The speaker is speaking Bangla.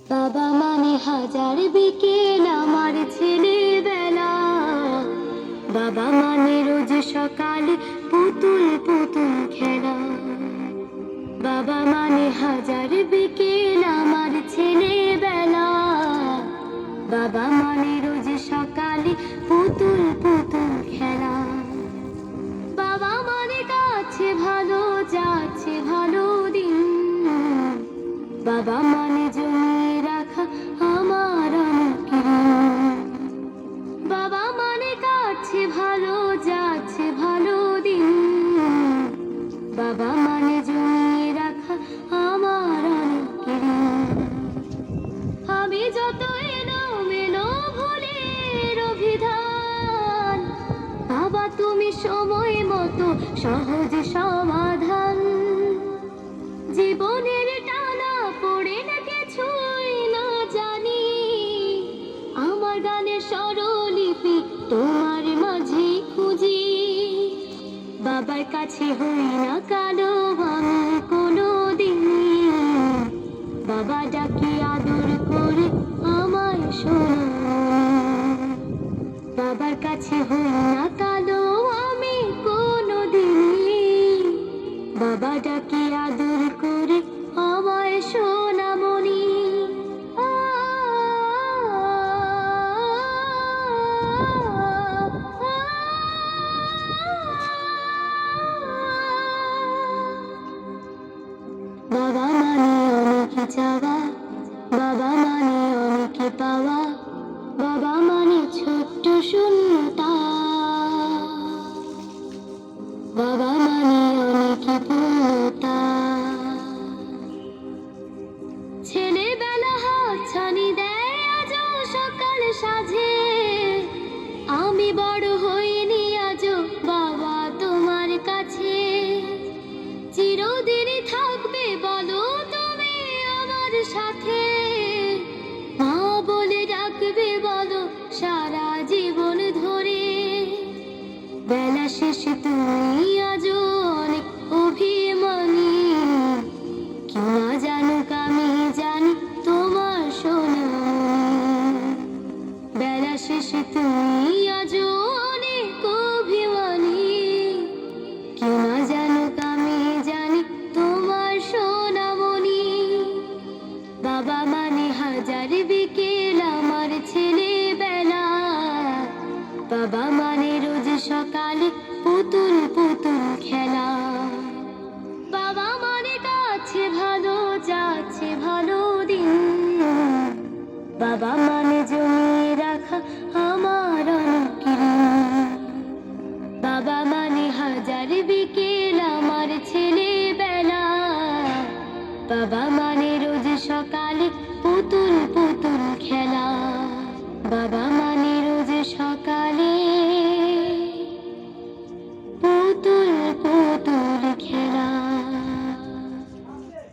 বাবা মানে হাজার বিকেল আমার ছেলেবেলা। বাবা মানে রোজ সকালে পুতুল পুতুল খেলা। বাবা মানে হাজার বিকেল আমার ছেলেবেলা। বাবা মানে রোজ সকালে পুতুল পুতুল খেলা। বাবা মানে কাছে ভালো যাচ্ছে ভালো দিন। বাবা মানে জমিয়ে রাখা আমার অনেক ঋণ। বাবা মানে কাটছে ভালো যাচ্ছে ভালো দিন। বাবা মানে জমিয়ে রাখা আমার অনেক ঋণ। আমি যত এলোমেলো ভুলের অভিধান, বাবা তুমি সময় মতো সহজ সমাধান। জীবনের টানা পড়ে না কিছুই না জানি, আমার গানের স্বরলিপি তোমার মাঝে খুঁজি। বাবার কাছে হই না কালো আমি কোনো দিন। বাবা ডাকি আদর করে আমায় শোনায়। বাবার কাছে হই না কালো আমি কোনো দিন। বাবা ডাকি আদর করে আমায় সোনামণি। বাবা মানে অনেক চাওয়া, বাবা মানে অনেক পাওয়া। বাবা মানে ছোট্ট শূন্যতা। বাবা মানে অনেক পূর্ণতা। ছেলেবেলা হাত ছানি দেয় আজও সকাল সাজে। আমি বড় হইনি আজও বাবা তোমার কাছে। চিরদিনই থাকবে বলো তুমি আমার সাথে। মা বলে ডাকবে বলো সারা জীবন ধরে। বেলা শেষে তুমি আজও অনেক অভিমানী। কি না জানুক আমি জানি তোমার সোনামণি। বেলা শেষে তুমি আজও অনেক অভিমানী। কি না জানুক আমি জানি তোমার সোনামণি। বাবা মানে হাজার বিকেল আমার ছেলেবেলা। বাবা মানে রোজ সকালে পুতুল পুতুল খেলা। বাবা মানে কাছে ভালো যাচ্ছে ভালো দিন। বাবা মানে জমিয়ে রাখা আমার অনেক ঋণ। বাবা মানে হাজার বিকেল আমার ছেলেবেলা। বাবা মানে রোজ সকালে পুতুল পুতুল খেলা। বাবা মানে রোজ সকালে